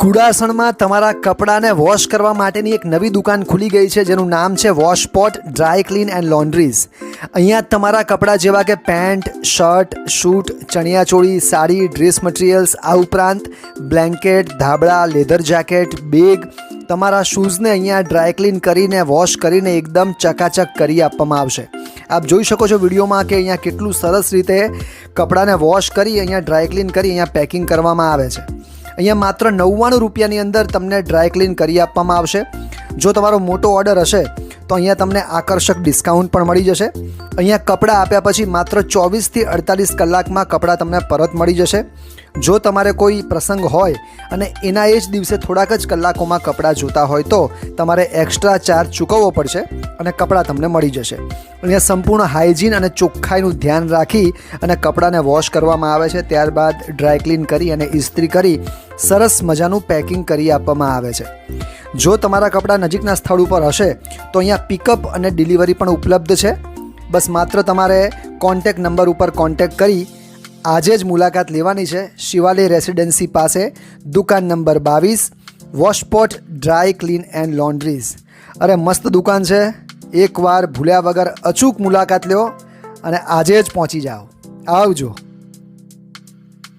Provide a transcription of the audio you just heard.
કુડાસણમાં તમારા કપડાને વોશ કરવા માટેની એક નવી દુકાન ખુલી ગઈ છે જેનું નામ છે વોશપોટ ડ્રાય ક્લીન એન્ડ લોન્ડ્રીઝ. અહીંયા તમારા કપડાં જેવા કે પેન્ટ, શર્ટ, શૂટ, ચણિયાચોળી, સાડી, ડ્રેસ મટીરિયલ્સ, આ ઉપરાંત બ્લેન્કેટ, ધાબળા, લેધર જેકેટ, બેગ, તમારા શૂઝને અહીંયા ડ્રાય ક્લીન કરીને વોશ કરીને એકદમ ચકાચક કરી આપવામાં આવશે. આપ જોઈ શકો છો વિડીયોમાં કે અહીંયા કેટલું સરસ રીતે કપડાને વોશ કરી અહીંયા ડ્રાય ક્લીન કરી અહીંયા પેકિંગ કરવામાં આવે છે. અહીંયા માત્ર 99 રૂપિયાની અંદર તમને ડ્રાય ક્લીન કરી આપવામાં આવશે. જો તમારો મોટો ઓર્ડર હશે તો અહીંયા તમને આકર્ષક ડિસ્કાઉન્ટ પણ મળી જશે. અહીંયા કપડાં આપ્યા પછી માત્ર 24 થી 48 કલાકમાં કપડાં તમને પરત મળી જશે. જો તમારે કોઈ પ્રસંગ હોય અને એના એ જ દિવસે થોડાક જ કલાકોમાં કપડાં જોતા હોય તો તમારે એક્સ્ટ્રા ચાર્જ ચૂકવવો પડશે અને કપડાં તમને મળી જશે. અહીંયા સંપૂર્ણ હાઇજીન અને ચોખ્ખાઈનું ધ્યાન રાખી અને કપડાને વોશ કરવામાં આવે છે. ત્યારબાદ ડ્રાય ક્લીન કરી અને ઇસ્ત્રી કરી સરસ મજાનું પેકિંગ કરી આપવામાં આવે છે. જો તમારા કપડાં નજીકના સ્થળ ઉપર હશે તો અહીંયા પિકઅપ અને ડિલિવરી પણ ઉપલબ્ધ છે. બસ માત્ર તમારે કોન્ટેક્ટ નંબર ઉપર કોન્ટેક્ટ કરી આજે જ મુલાકાત લેવાની છે. શિવાલય રેસિડેન્સી પાસે દુકાન નંબર 22 વોશપોટ ડ્રાય ક્લીન એન્ડ લોન્ડ્રીઝ. અરે મસ્ત દુકાન છે. એકવાર ભૂલ્યા વગર અચૂક મુલાકાત લો અને આજે જ પહોંચી જાઓ. આવજો.